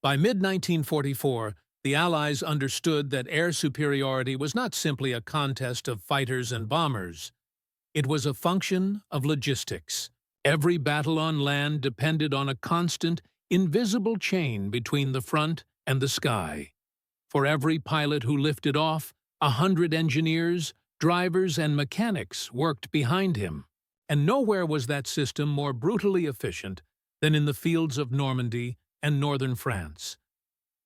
By mid-1944, the Allies understood that air superiority was not simply a contest of fighters and bombers. It was a function of logistics. Every battle on land depended on a constant, invisible chain between the front and the sky. For every pilot who lifted off, 100 engineers, drivers, and mechanics worked behind him. And nowhere was that system more brutally efficient than in the fields of Normandy and northern France.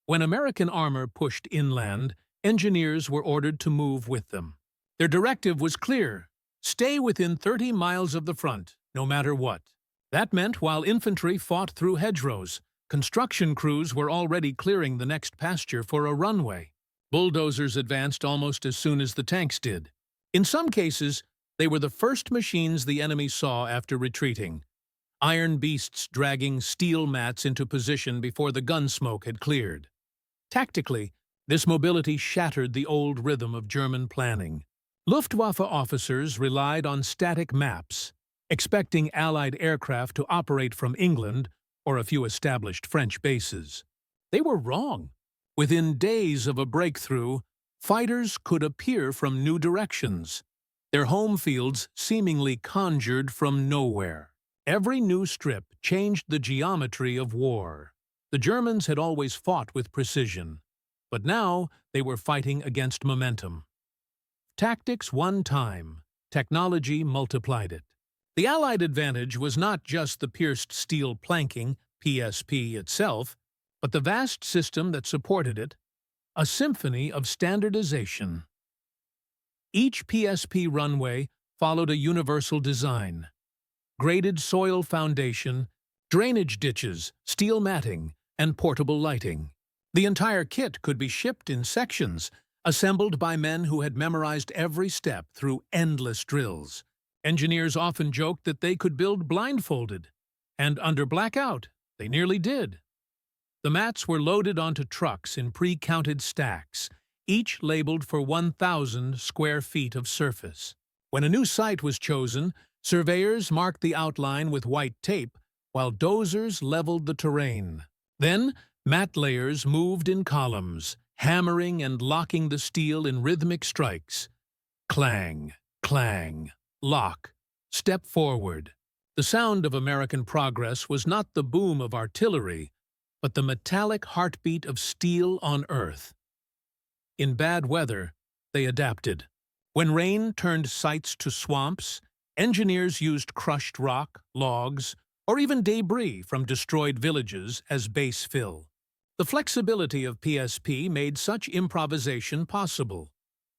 When American armor pushed inland, engineers were ordered to move with them. Their directive was clear: stay within 30 miles of the front, no matter what. That meant while infantry fought through hedgerows, construction crews were already clearing the next pasture for a runway. Bulldozers advanced almost as soon as the tanks did. In some cases, they were the first machines the enemy saw after retreating. Iron beasts dragging steel mats into position before the gun smoke had cleared. Tactically, this mobility shattered the old rhythm of German planning. Luftwaffe officers relied on static maps, expecting Allied aircraft to operate from England or a few established French bases. They were wrong. Within days of a breakthrough, fighters could appear from new directions, their home fields seemingly conjured from nowhere. Every new strip changed the geometry of war. The Germans had always fought with precision, but now they were fighting against momentum. Tactics won time, technology multiplied it. The Allied advantage was not just the pierced steel planking, PSP itself, but the vast system that supported it, a symphony of standardization. Each PSP runway followed a universal design: graded soil foundation, drainage ditches, steel matting, and portable lighting. The entire kit could be shipped in sections, assembled by men who had memorized every step through endless drills. Engineers often joked that they could build blindfolded, and under blackout, they nearly did. The mats were loaded onto trucks in pre-counted stacks, each labeled for 1,000 square feet of surface. When a new site was chosen, surveyors marked the outline with white tape, while dozers leveled the terrain. Then, mat layers moved in columns, hammering and locking the steel in rhythmic strikes. Clang, clang, lock, step forward. The sound of American progress was not the boom of artillery, but the metallic heartbeat of steel on earth. In bad weather, they adapted. When rain turned sites to swamps, engineers used crushed rock, logs, or even debris from destroyed villages as base fill. The flexibility of PSP made such improvisation possible.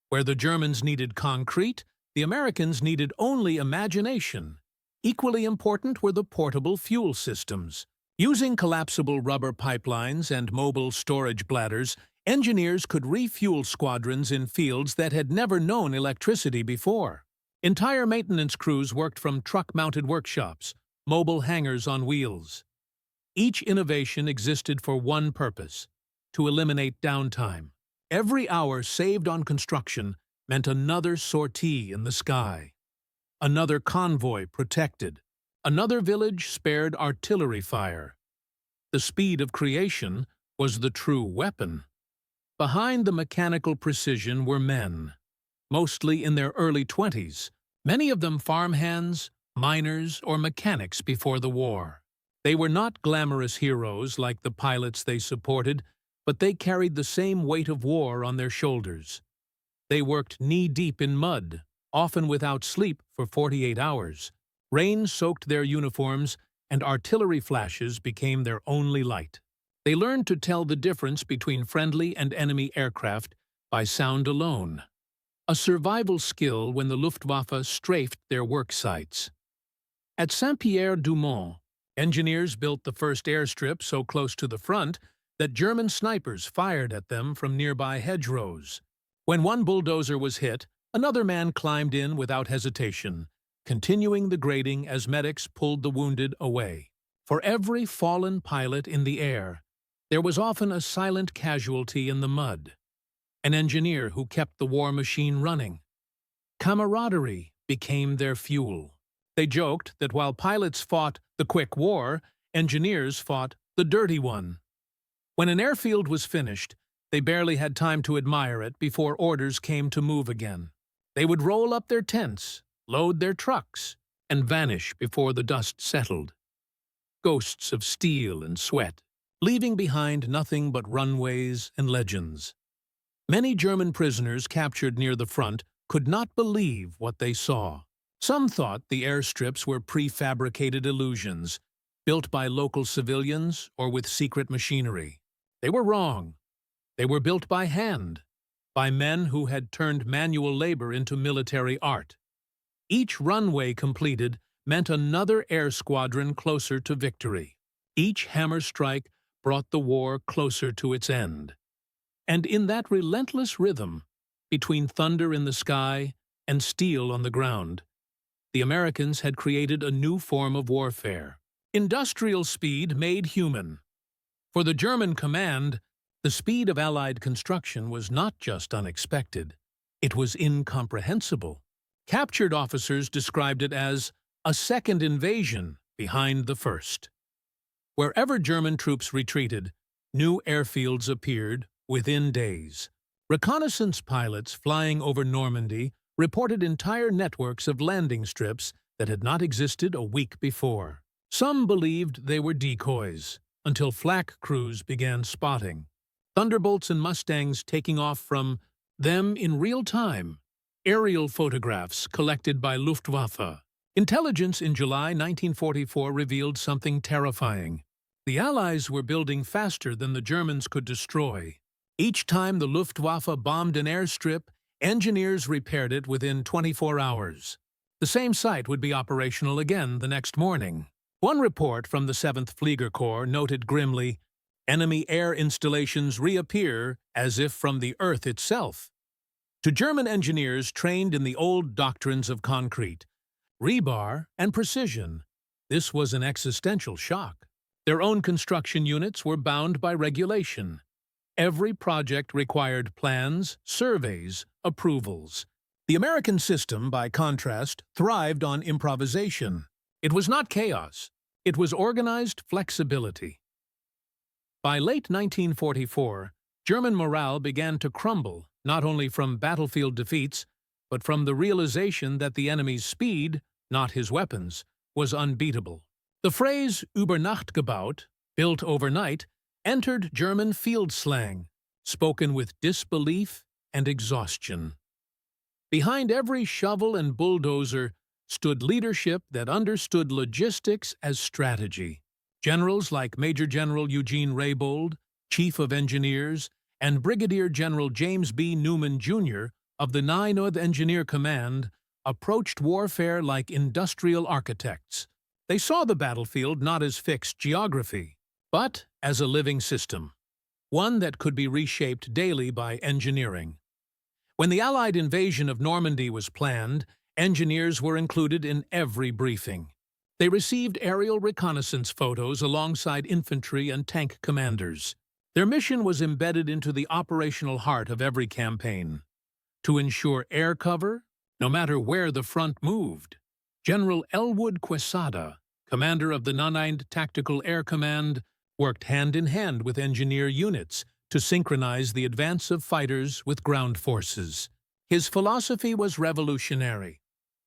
Where the Germans needed concrete, the Americans needed only imagination. Equally important were the portable fuel systems. Using collapsible rubber pipelines and mobile storage bladders, engineers could refuel squadrons in fields that had never known electricity before. Entire maintenance crews worked from truck-mounted workshops, mobile hangars on wheels. Each innovation existed for one purpose: to eliminate downtime. Every hour saved on construction meant another sortie in the sky, another convoy protected, another village spared artillery fire. The speed of creation was the true weapon. Behind the mechanical precision were men, mostly in their early 20s, many of them farmhands, miners, or mechanics before the war. They were not glamorous heroes like the pilots they supported, but they carried the same weight of war on their shoulders. They worked knee-deep in mud, often without sleep for 48 hours. Rain soaked their uniforms, and artillery flashes became their only light. They learned to tell the difference between friendly and enemy aircraft by sound alone, a survival skill when the Luftwaffe strafed their work sites. At Saint-Pierre-du-Mont, engineers built the first airstrip so close to the front that German snipers fired at them from nearby hedgerows. When one bulldozer was hit, another man climbed in without hesitation, continuing the grading as medics pulled the wounded away. For every fallen pilot in the air, there was often a silent casualty in the mud, an engineer who kept the war machine running. Camaraderie became their fuel. They joked that while pilots fought the quick war, engineers fought the dirty one. When an airfield was finished, they barely had time to admire it before orders came to move again. They would roll up their tents, load their trucks, and vanish before the dust settled. Ghosts of steel and sweat, leaving behind nothing but runways and legends. Many German prisoners captured near the front could not believe what they saw. Some thought the airstrips were prefabricated illusions, built by local civilians or with secret machinery. They were wrong. They were built by hand, by men who had turned manual labor into military art. Each runway completed meant another air squadron closer to victory. Each hammer strike brought the war closer to its end. And in that relentless rhythm, between thunder in the sky and steel on the ground, the Americans had created a new form of warfare. Industrial speed made human. For the German command, the speed of Allied construction was not just unexpected, it was incomprehensible. Captured officers described it as a second invasion behind the first. Wherever German troops retreated, new airfields appeared within days. Reconnaissance pilots flying over Normandy reported entire networks of landing strips that had not existed a week before. Some believed they were decoys, until flak crews began spotting Thunderbolts and Mustangs taking off from them in real time. Aerial photographs collected by Luftwaffe. Intelligence in July 1944 revealed something terrifying. The Allies were building faster than the Germans could destroy. Each time the Luftwaffe bombed an airstrip, engineers repaired it within 24 hours. The same site would be operational again the next morning. One report from the 7th Flieger Corps noted grimly, "Enemy air installations reappear as if from the earth itself." To German engineers trained in the old doctrines of concrete, rebar, and precision, this was an existential shock. Their own construction units were bound by regulation. Every project required plans, surveys, approvals. The American system, by contrast, thrived on improvisation. It was not chaos. It was organized flexibility. By late 1944, German morale began to crumble, not only from battlefield defeats, but from the realization that the enemy's speed, not his weapons, was unbeatable. The phrase "über Nacht gebaut," built overnight, entered German field slang, spoken with disbelief and exhaustion. Behind every shovel and bulldozer stood leadership that understood logistics as strategy. Generals like Major General Eugene Raybould, Chief of Engineers, and Brigadier General James B. Newman, Jr. of the 9th Engineer Command approached warfare like industrial architects. They saw the battlefield not as fixed geography, but as a living system, one that could be reshaped daily by engineering. When the Allied invasion of Normandy was planned, engineers were included in every briefing. They received aerial reconnaissance photos alongside infantry and tank commanders. Their mission was embedded into the operational heart of every campaign, to ensure air cover, no matter where the front moved. General Elwood Quesada, commander of the 9th Tactical Air Command, worked hand-in-hand with engineer units to synchronize the advance of fighters with ground forces. His philosophy was revolutionary.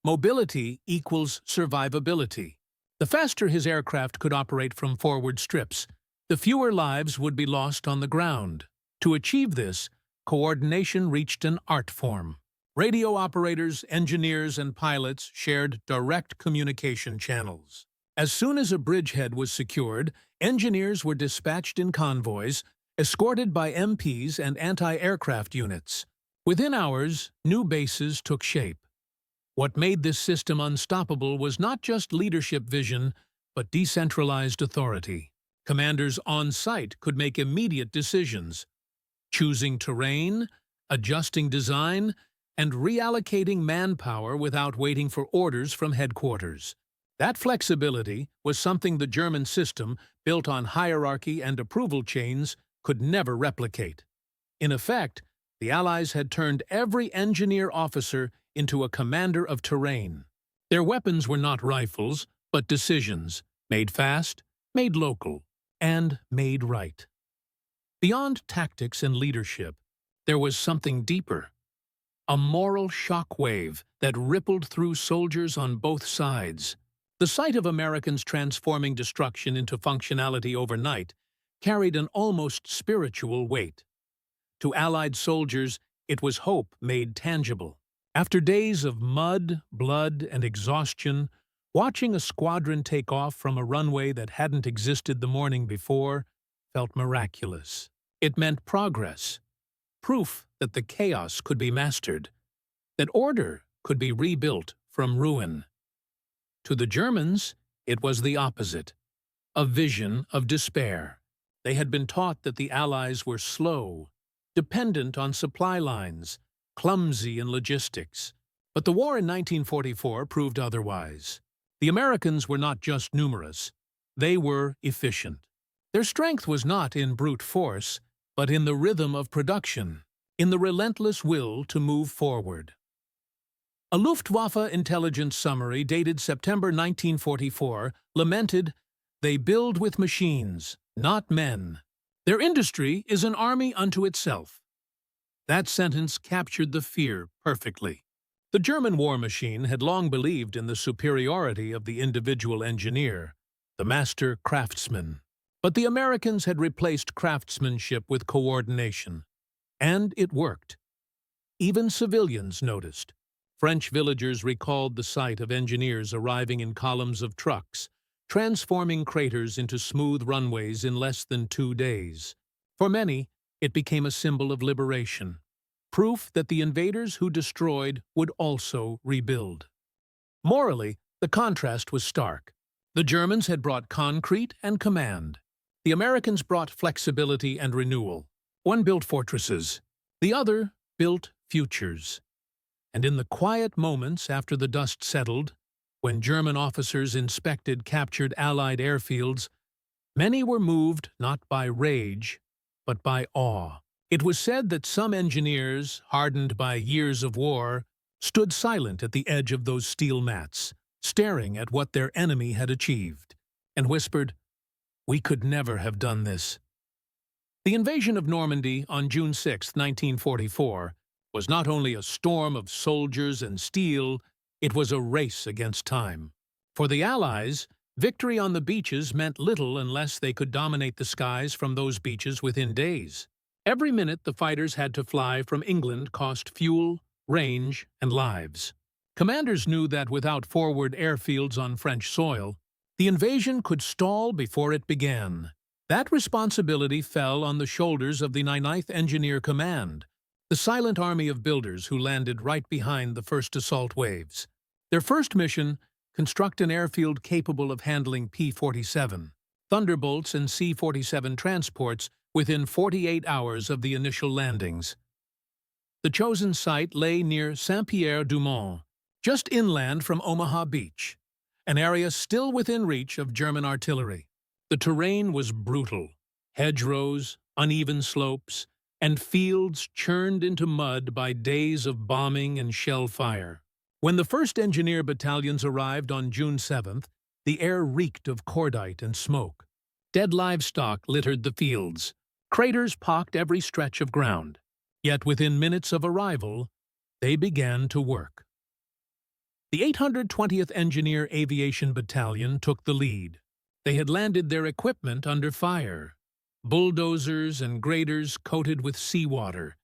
Mobility equals survivability. The faster his aircraft could operate from forward strips, the fewer lives would be lost on the ground. To achieve this, coordination reached an art form. Radio operators, engineers, and pilots shared direct communication channels. As soon as a bridgehead was secured, engineers were dispatched in convoys, escorted by MPs and anti-aircraft units. Within hours, new bases took shape. What made this system unstoppable was not just leadership vision, but decentralized authority. Commanders on site could make immediate decisions, choosing terrain, adjusting design, and reallocating manpower without waiting for orders from headquarters. That flexibility was something the German system, built on hierarchy and approval chains, could never replicate. In effect, the Allies had turned every engineer officer into a commander of terrain. Their weapons were not rifles, but decisions, made fast, made local, and made right. Beyond tactics and leadership, there was something deeper. A moral shockwave that rippled through soldiers on both sides. The sight of Americans transforming destruction into functionality overnight carried an almost spiritual weight. To Allied soldiers, it was hope made tangible. After days of mud, blood, and exhaustion, watching a squadron take off from a runway that hadn't existed the morning before felt miraculous. It meant progress, proof that the chaos could be mastered, that order could be rebuilt from ruin. To the Germans, it was the opposite, a vision of despair. They had been taught that the Allies were slow, dependent on supply lines, clumsy in logistics. But the war in 1944 proved otherwise. The Americans were not just numerous, they were efficient. Their strength was not in brute force, but in the rhythm of production, in the relentless will to move forward. A Luftwaffe intelligence summary dated September 1944 lamented, "They build with machines, not men. Their industry is an army unto itself." That sentence captured the fear perfectly. The German war machine had long believed in the superiority of the individual engineer, the master craftsman. But the Americans had replaced craftsmanship with coordination. And it worked. Even civilians noticed. French villagers recalled the sight of engineers arriving in columns of trucks, transforming craters into smooth runways in less than 2 days. For many, it became a symbol of liberation, proof that the invaders who destroyed would also rebuild. Morally, the contrast was stark. The Germans had brought concrete and command. The Americans brought flexibility and renewal. One built fortresses, the other built futures. And in the quiet moments after the dust settled, when German officers inspected captured Allied airfields, many were moved not by rage, but by awe. It was said that some engineers, hardened by years of war, stood silent at the edge of those steel mats, staring at what their enemy had achieved, and whispered, "We could never have done this." The invasion of Normandy on June 6, 1944, was not only a storm of soldiers and steel, it was a race against time. For the Allies, victory on the beaches meant little unless they could dominate the skies from those beaches within days. Every minute the fighters had to fly from England cost fuel, range, and lives. Commanders knew that without forward airfields on French soil, the invasion could stall before it began. That responsibility fell on the shoulders of the 9th Engineer Command, the silent army of builders who landed right behind the first assault waves. Their first mission, construct an airfield capable of handling P-47, Thunderbolts and C-47 transports within 48 hours of the initial landings. The chosen site lay near Saint-Pierre-du-Mont, just inland from Omaha Beach, an area still within reach of German artillery. The terrain was brutal. Hedgerows, uneven slopes, and fields churned into mud by days of bombing and shell fire. When the 1st Engineer Battalions arrived on June 7th, the air reeked of cordite and smoke. Dead livestock littered the fields. Craters pocked every stretch of ground. Yet within minutes of arrival, they began to work. The 820th Engineer Aviation Battalion took the lead. They had landed their equipment under fire. Bulldozers and graders coated with seawater,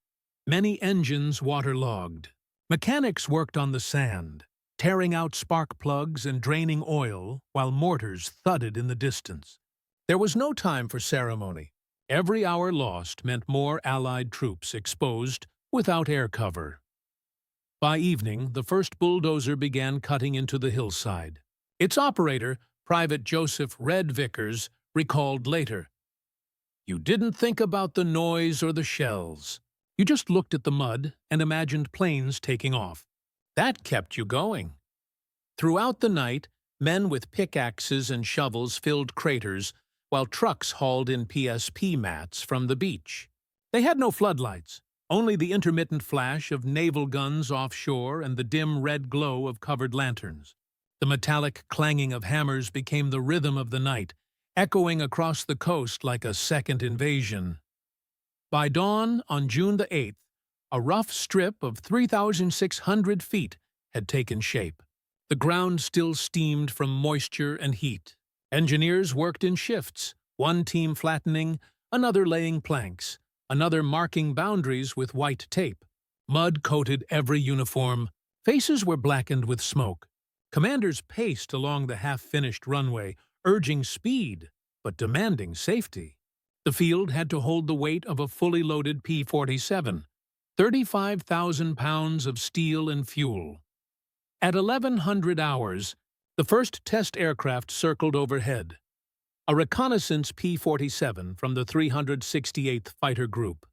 many engines waterlogged. Mechanics worked on the sand, tearing out spark plugs and draining oil while mortars thudded in the distance. There was no time for ceremony. Every hour lost meant more Allied troops exposed without air cover. By evening, the first bulldozer began cutting into the hillside. Its operator, Private Joseph Red Vickers, recalled later, "You didn't think about the noise or the shells. You just looked at the mud and imagined planes taking off. That kept you going." Throughout the night, men with pickaxes and shovels filled craters, while trucks hauled in PSP mats from the beach. They had no floodlights, only the intermittent flash of naval guns offshore and the dim red glow of covered lanterns. The metallic clanging of hammers became the rhythm of the night, echoing across the coast like a second invasion. By dawn on June the 8th, a rough strip of 3,600 feet had taken shape. The ground still steamed from moisture and heat. Engineers worked in shifts, one team flattening, another laying planks, another marking boundaries with white tape. Mud coated every uniform. Faces were blackened with smoke. Commanders paced along the half-finished runway, urging speed, but demanding safety. The field had to hold the weight of a fully loaded P-47, 35,000 pounds of steel and fuel. At 1100 hours, the first test aircraft circled overhead. A reconnaissance P-47 from the 368th Fighter Group.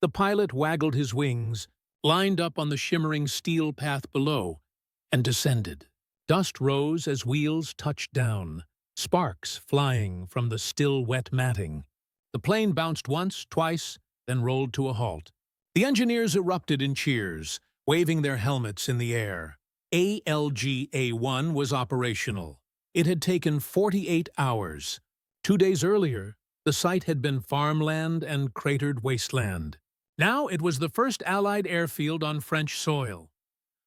The pilot waggled his wings, lined up on the shimmering steel path below, and descended. Dust rose as wheels touched down, sparks flying from the still wet matting. The plane bounced once, twice, then rolled to a halt. The engineers erupted in cheers, waving their helmets in the air. ALGA-1 was operational. It had taken 48 hours. 2 days earlier, the site had been farmland and cratered wasteland. Now it was the first Allied airfield on French soil.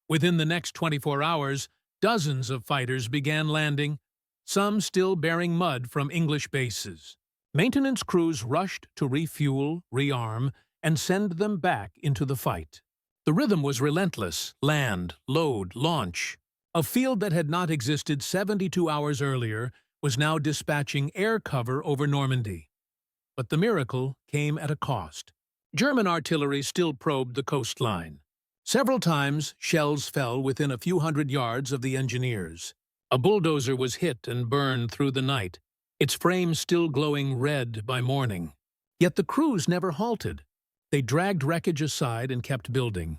Within the next 24 hours, dozens of fighters began landing, some still bearing mud from English bases. Maintenance crews rushed to refuel, rearm, and send them back into the fight. The rhythm was relentless: land, load, launch. A field that had not existed 72 hours earlier was now dispatching air cover over Normandy. But the miracle came at a cost. German artillery still probed the coastline. Several times, shells fell within a few hundred yards of the engineers. A bulldozer was hit and burned through the night, its frame still glowing red by morning. Yet the crews never halted. They dragged wreckage aside and kept building.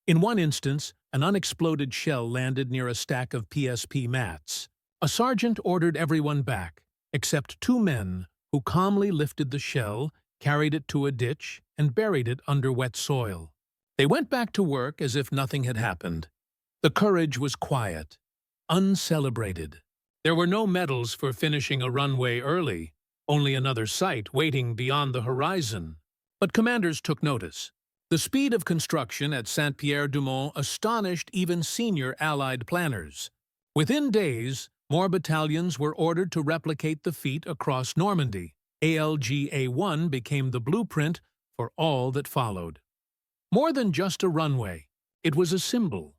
In one instance, an unexploded shell landed near a stack of PSP mats. A sergeant ordered everyone back, except 2 men who calmly lifted the shell, carried it to a ditch, and buried it under wet soil. They went back to work as if nothing had happened. The courage was quiet, uncelebrated. There were no medals for finishing a runway early, only another site waiting beyond the horizon. But commanders took notice. The speed of construction at Saint-Pierre-du-Mont astonished even senior Allied planners. Within days, more battalions were ordered to replicate the feat across Normandy. ALGA-1 became the blueprint for all that followed. More than just a runway, it was a symbol.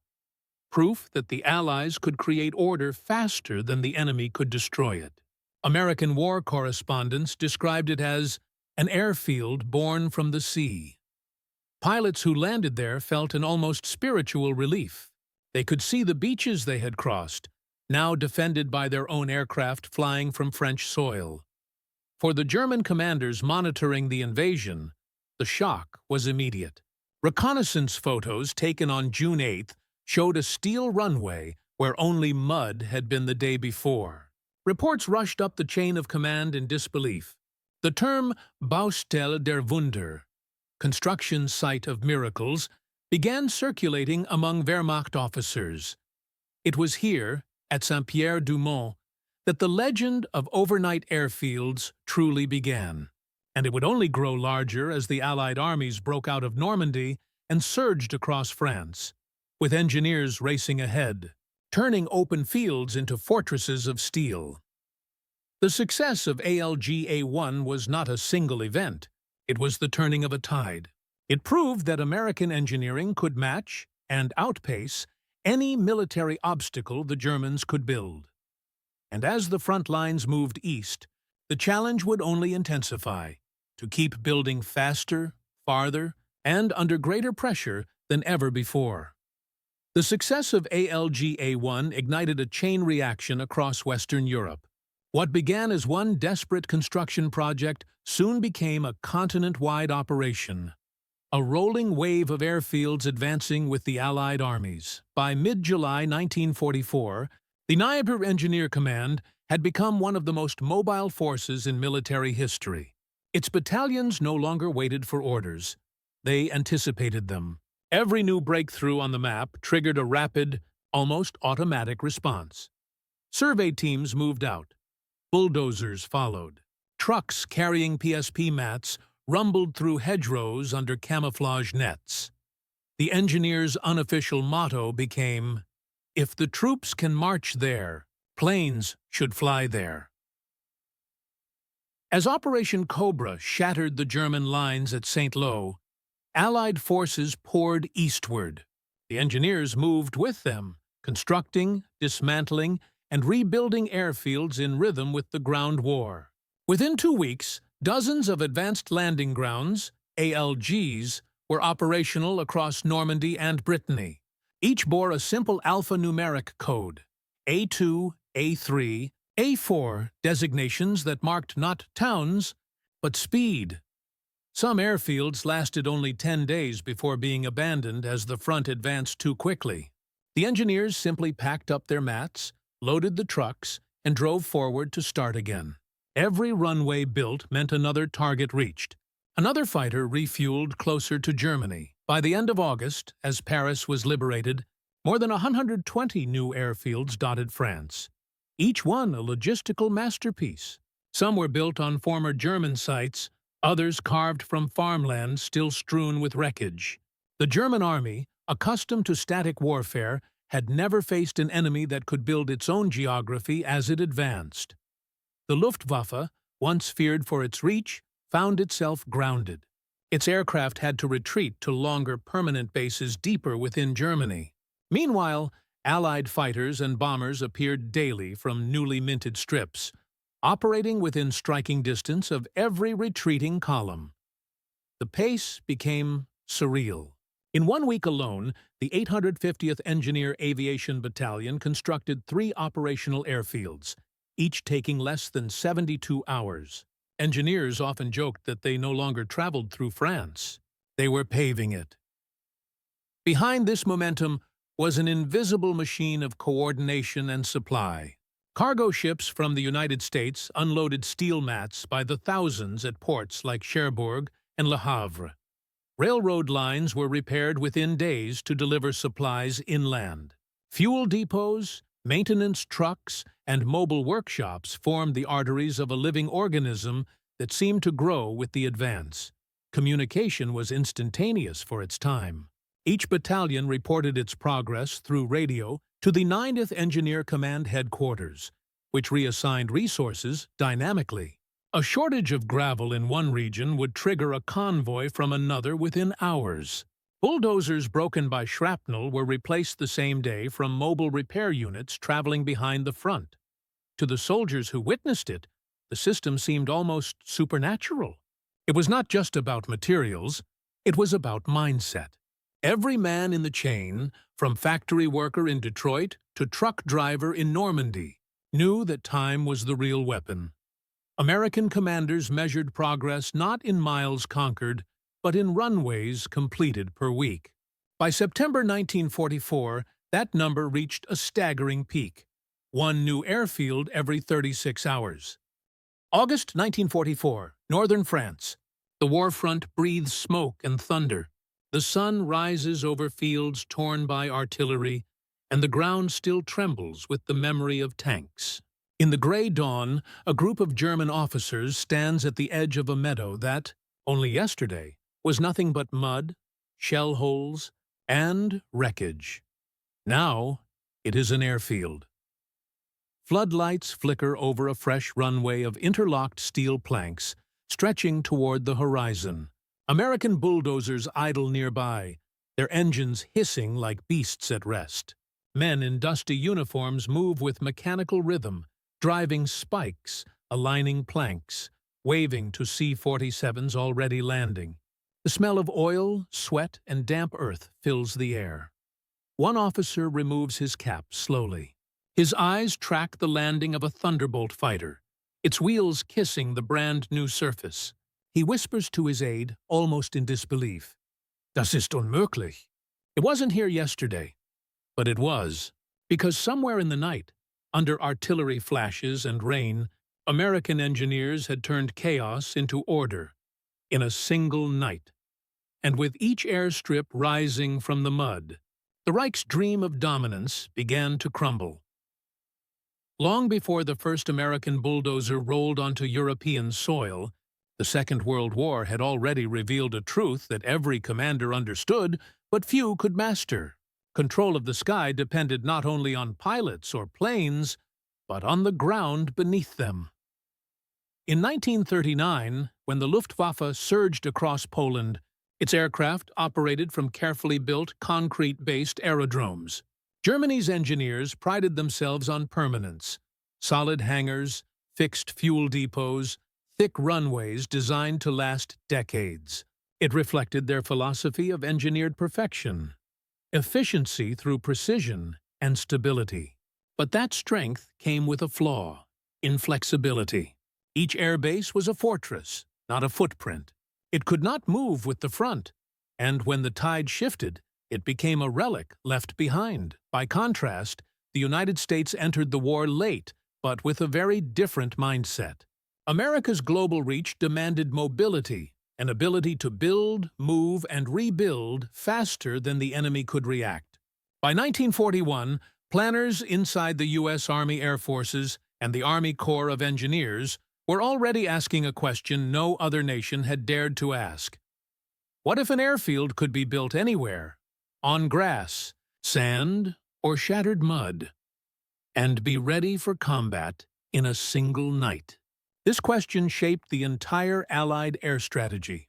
Proof that the Allies could create order faster than the enemy could destroy it. American war correspondents described it as an airfield born from the sea. Pilots who landed there felt an almost spiritual relief. They could see the beaches they had crossed, now defended by their own aircraft flying from French soil. For the German commanders monitoring the invasion, the shock was immediate. Reconnaissance photos taken on June 8th showed a steel runway where only mud had been the day before. Reports rushed up the chain of command in disbelief. The term Baustelle der Wunder, construction site of miracles, began circulating among Wehrmacht officers. It was here, at Saint-Pierre-du-Mont, that the legend of overnight airfields truly began. And it would only grow larger as the Allied armies broke out of Normandy and surged across France, with engineers racing ahead, turning open fields into fortresses of steel. The success of ALGA-1 was not a single event. It was the turning of a tide. It proved that American engineering could match and outpace any military obstacle the Germans could build. And as the front lines moved east, the challenge would only intensify, to keep building faster, farther, and under greater pressure than ever before. The success of ALGA-1 ignited a chain reaction across Western Europe. What began as one desperate construction project soon became a continent-wide operation, a rolling wave of airfields advancing with the Allied armies. By mid-July 1944, the Niebuhr Engineer Command had become one of the most mobile forces in military history. Its battalions no longer waited for orders. They anticipated them. Every new breakthrough on the map triggered a rapid, almost automatic response. Survey teams moved out. Bulldozers followed. Trucks carrying PSP mats rumbled through hedgerows under camouflage nets. The engineers' unofficial motto became, "If the troops can march there, planes should fly there." As Operation Cobra shattered the German lines at St. Lo, Allied forces poured eastward. The engineers moved with them, constructing, dismantling, and rebuilding airfields in rhythm with the ground war. Within 2 weeks, dozens of advanced landing grounds, ALGs, were operational across Normandy and Brittany. Each bore a simple alphanumeric code, A2, A3, A4, designations that marked not towns, but speed. Some airfields lasted only 10 days before being abandoned as the front advanced too quickly. The engineers simply packed up their mats, loaded the trucks, and drove forward to start again. Every runway built meant another target reached. Another fighter refueled closer to Germany. By the end of August, as Paris was liberated, more than 120 new airfields dotted France, each one a logistical masterpiece. Some were built on former German sites, others carved from farmland still strewn with wreckage. The German army, accustomed to static warfare, had never faced an enemy that could build its own geography as it advanced. The Luftwaffe, once feared for its reach, found itself grounded. Its aircraft had to retreat to longer permanent bases deeper within Germany. Meanwhile, Allied fighters and bombers appeared daily from newly minted strips, operating within striking distance of every retreating column. The pace became surreal. In 1 week alone, the 850th Engineer Aviation Battalion constructed 3 operational airfields, each taking less than 72 hours. Engineers often joked that they no longer traveled through France. They were paving it. Behind this momentum was an invisible machine of coordination and supply. Cargo ships from the United States unloaded steel mats by the thousands at ports like Cherbourg and Le Havre. Railroad lines were repaired within days to deliver supplies inland. Fuel depots, maintenance trucks, and mobile workshops formed the arteries of a living organism that seemed to grow with the advance. Communication was instantaneous for its time. Each battalion reported its progress through radio to the 90th Engineer Command Headquarters, which reassigned resources dynamically. A shortage of gravel in one region would trigger a convoy from another within hours. Bulldozers broken by shrapnel were replaced the same day from mobile repair units traveling behind the front. To the soldiers who witnessed it, the system seemed almost supernatural. It was not just about materials, it was about mindset. Every man in the chain, from factory worker in Detroit to truck driver in Normandy, knew that time was the real weapon. American commanders measured progress not in miles conquered, but in runways completed per week. By September 1944, that number reached a staggering peak: 1 new airfield every 36 hours. August 1944, northern France. The warfront breathes smoke and thunder. The sun rises over fields torn by artillery, and the ground still trembles with the memory of tanks. In the gray dawn, a group of German officers stands at the edge of a meadow that, only yesterday, was nothing but mud, shell holes, and wreckage. Now, it is an airfield. Floodlights flicker over a fresh runway of interlocked steel planks, stretching toward the horizon. American bulldozers idle nearby, their engines hissing like beasts at rest. Men in dusty uniforms move with mechanical rhythm, driving spikes, aligning planks, waving to C-47s already landing. The smell of oil, sweat, and damp earth fills the air. One officer removes his cap slowly. His eyes track the landing of a Thunderbolt fighter, its wheels kissing the brand-new surface. He whispers to his aide, almost in disbelief, "Das ist unmöglich." It wasn't here yesterday, but it was, because somewhere in the night, under artillery flashes and rain, American engineers had turned chaos into order in a single night. And with each airstrip rising from the mud, the Reich's dream of dominance began to crumble. Long before the first American bulldozer rolled onto European soil, The Second World War had already revealed a truth that every commander understood, but few could master. Control of the sky depended not only on pilots or planes, but on the ground beneath them. In 1939, when the Luftwaffe surged across Poland, its aircraft operated from carefully built, concrete-based aerodromes. Germany's engineers prided themselves on permanence: solid hangars, fixed fuel depots, thick runways designed to last decades. It reflected their philosophy of engineered perfection, efficiency through precision and stability. But that strength came with a flaw: inflexibility. Each airbase was a fortress, not a footprint. It could not move with the front, and when the tide shifted, it became a relic left behind. By contrast, the United States entered the war late, but with a very different mindset. America's global reach demanded mobility, an ability to build, move, and rebuild faster than the enemy could react. By 1941, planners inside the U.S. Army Air Forces and the Army Corps of Engineers were already asking a question no other nation had dared to ask. What if an airfield could be built anywhere, on grass, sand, or shattered mud, and be ready for combat in a single night? This question shaped the entire Allied air strategy.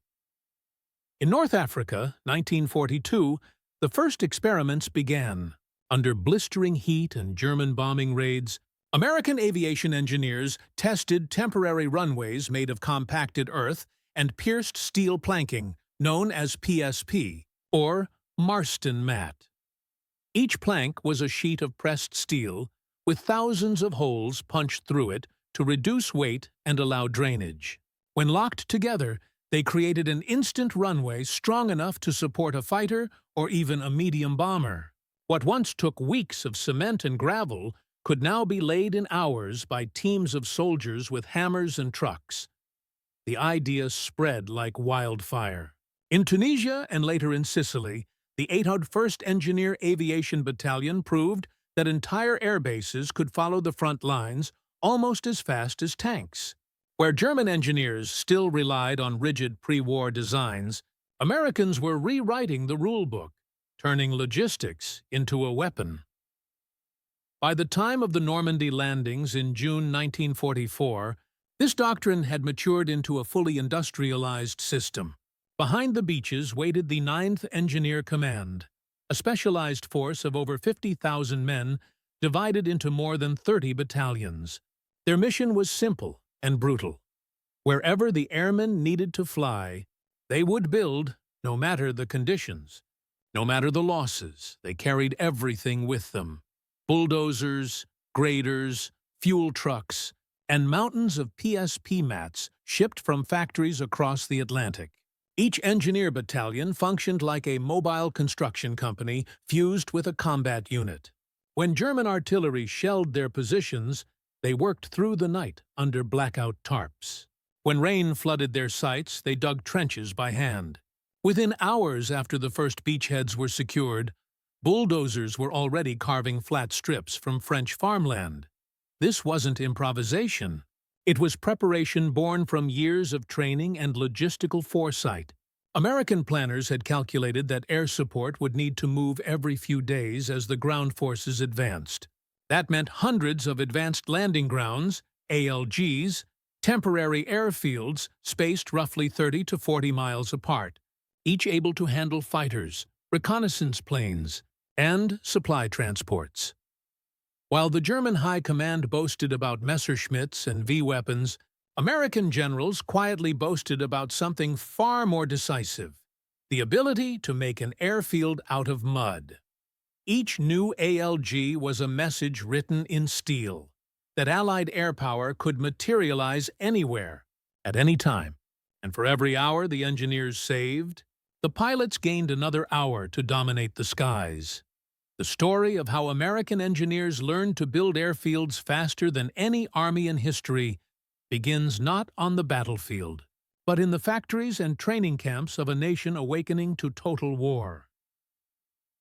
In North Africa, 1942, the first experiments began. Under blistering heat and German bombing raids, American aviation engineers tested temporary runways made of compacted earth and pierced steel planking, known as PSP, or Marston mat. Each plank was a sheet of pressed steel, with thousands of holes punched through it to reduce weight and allow drainage. When locked together, they created an instant runway strong enough to support a fighter or even a medium bomber. What once took weeks of cement and gravel could now be laid in hours by teams of soldiers with hammers and trucks. The idea spread like wildfire. In Tunisia and later in Sicily, the 801st Engineer Aviation Battalion proved that entire air bases could follow the front lines almost as fast as tanks. Where German engineers still relied on rigid pre-war designs, Americans were rewriting the rulebook, turning logistics into a weapon. By the time of the Normandy landings in June 1944, this doctrine had matured into a fully industrialized system. Behind the beaches waited the 9th Engineer Command, a specialized force of over 50,000 men divided into more than 30 battalions. Their mission was simple and brutal. Wherever the airmen needed to fly, they would build, no matter the conditions. No matter the losses, they carried everything with them: bulldozers, graders, fuel trucks, and mountains of PSP mats shipped from factories across the Atlantic. Each engineer battalion functioned like a mobile construction company fused with a combat unit. When German artillery shelled their positions, they worked through the night under blackout tarps. When rain flooded their sites, they dug trenches by hand. Within hours after the first beachheads were secured, bulldozers were already carving flat strips from French farmland. This wasn't improvisation. It was preparation born from years of training and logistical foresight. American planners had calculated that air support would need to move every few days as the ground forces advanced. That meant hundreds of advanced landing grounds, ALGs, temporary airfields spaced roughly 30 to 40 miles apart, each able to handle fighters, reconnaissance planes, and supply transports. While the German High Command boasted about Messerschmitts and V-weapons, American generals quietly boasted about something far more decisive: the ability to make an airfield out of mud. Each new ALG was a message written in steel, that Allied air power could materialize anywhere, at any time. And for every hour the engineers saved, the pilots gained another hour to dominate the skies. The story of how American engineers learned to build airfields faster than any army in history begins not on the battlefield, but in the factories and training camps of a nation awakening to total war.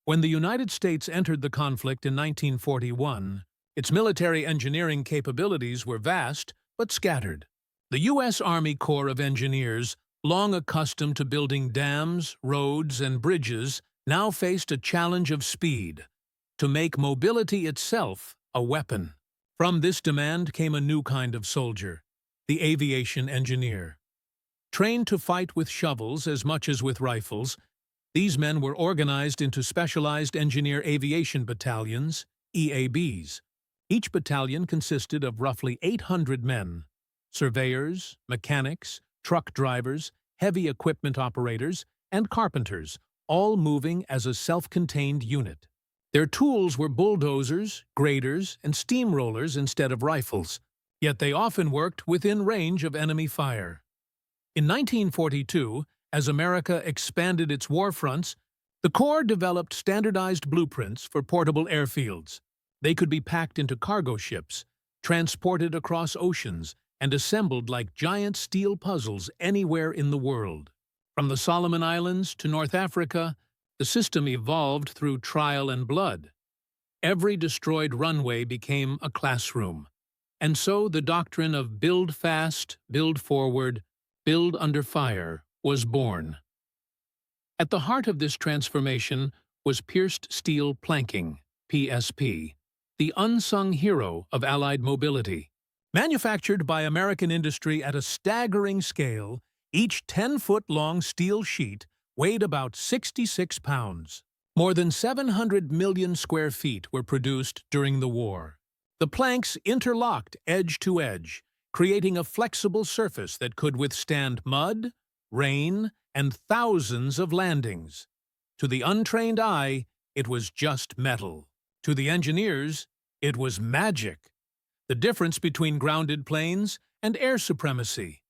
When the United States entered the conflict in 1941, its military engineering capabilities were vast but scattered. The U.S. Army Corps of Engineers, long accustomed to building dams, roads, and bridges, now faced a challenge of speed, to make mobility itself a weapon. From this demand came a new kind of soldier, the aviation engineer. Trained to fight with shovels as much as with rifles, these men were organized into specialized engineer aviation battalions, EABs. Each battalion consisted of roughly 800 men: surveyors, mechanics, truck drivers, heavy equipment operators, and carpenters, all moving as a self-contained unit. Their tools were bulldozers, graders, and steamrollers instead of rifles, yet they often worked within range of enemy fire. In 1942, as America expanded its war fronts, the Corps developed standardized blueprints for portable airfields. They could be packed into cargo ships, transported across oceans, and assembled like giant steel puzzles anywhere in the world. From the Solomon Islands to North Africa, the system evolved through trial and blood. Every destroyed runway became a classroom. And so the doctrine of build fast, build forward, build under fire was born. At the heart of this transformation was pierced steel planking, PSP, the unsung hero of Allied mobility. Manufactured by American industry at a staggering scale, each 10-foot-long steel sheet weighed about 66 pounds. More than 700 million square feet were produced during the war. The planks interlocked edge to edge, creating a flexible surface that could withstand mud, rain, and thousands of landings. To the untrained eye, it was just metal. To the engineers, it was magic. The difference between grounded planes and air supremacy.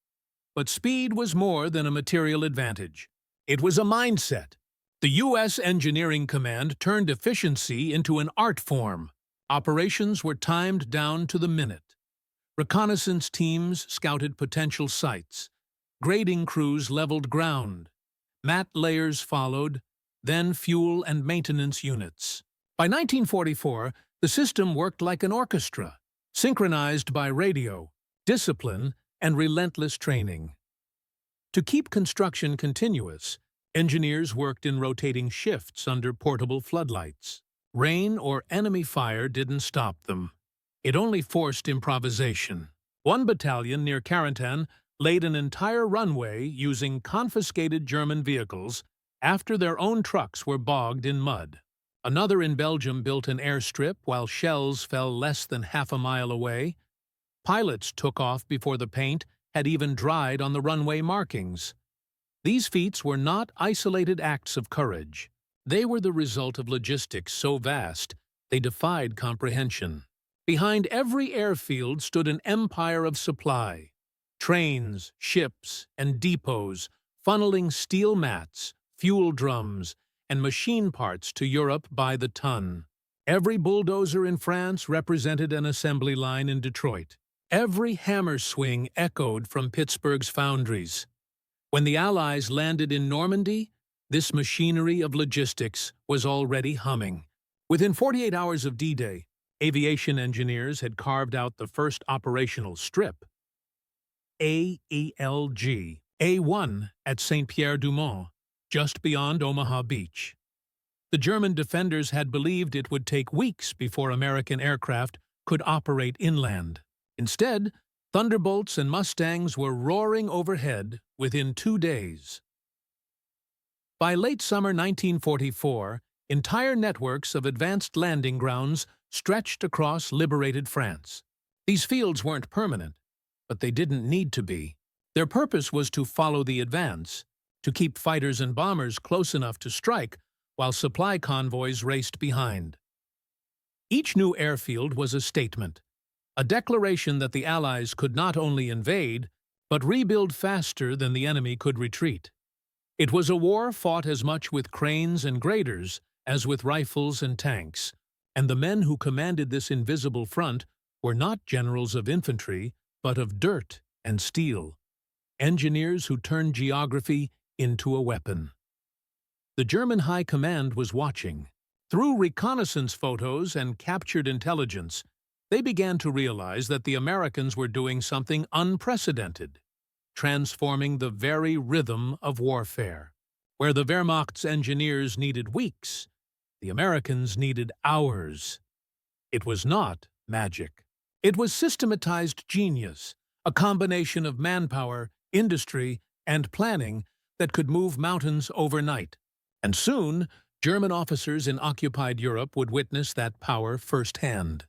But speed was more than a material advantage. It was a mindset. The U.S. Engineering Command turned efficiency into an art form. Operations were timed down to the minute. Reconnaissance teams scouted potential sites. Grading crews leveled ground. Mat layers followed, then fuel and maintenance units. By 1944, the system worked like an orchestra, synchronized by radio, discipline, and relentless training. To keep construction continuous, engineers worked in rotating shifts under portable floodlights. Rain or enemy fire didn't stop them. It only forced improvisation. One battalion near Carentan laid an entire runway using confiscated German vehicles after their own trucks were bogged in mud. Another in Belgium built an airstrip while shells fell less than half a mile away. Pilots took off before the paint had even dried on the runway markings. These feats were not isolated acts of courage. They were the result of logistics so vast they defied comprehension. Behind every airfield stood an empire of supply. Trains, ships, and depots funneling steel mats, fuel drums, and machine parts to Europe by the ton. Every bulldozer in France represented an assembly line in Detroit. Every hammer swing echoed from Pittsburgh's foundries. When the Allies landed in Normandy, this machinery of logistics was already humming. Within 48 hours of D-Day, aviation engineers had carved out the first operational strip, AELG, A1 at Saint-Pierre-du-Mont, just beyond Omaha Beach. The German defenders had believed it would take weeks before American aircraft could operate inland. Instead, Thunderbolts and Mustangs were roaring overhead within 2 days. By late summer 1944, entire networks of advanced landing grounds stretched across liberated France. These fields weren't permanent, but they didn't need to be. Their purpose was to follow the advance, to keep fighters and bombers close enough to strike while supply convoys raced behind. Each new airfield was a statement, a declaration that the Allies could not only invade, but rebuild faster than the enemy could retreat. It was a war fought as much with cranes and graders as with rifles and tanks, and the men who commanded this invisible front were not generals of infantry, but of dirt and steel, engineers who turned geography into a weapon. The German High Command was watching. Through reconnaissance photos and captured intelligence, They began to realize that the Americans were doing something unprecedented, transforming the very rhythm of warfare. Where the Wehrmacht's engineers needed weeks, the Americans needed hours. It was not magic. It was systematized genius, a combination of manpower, industry, and planning that could move mountains overnight. And soon, German officers in occupied Europe would witness that power firsthand.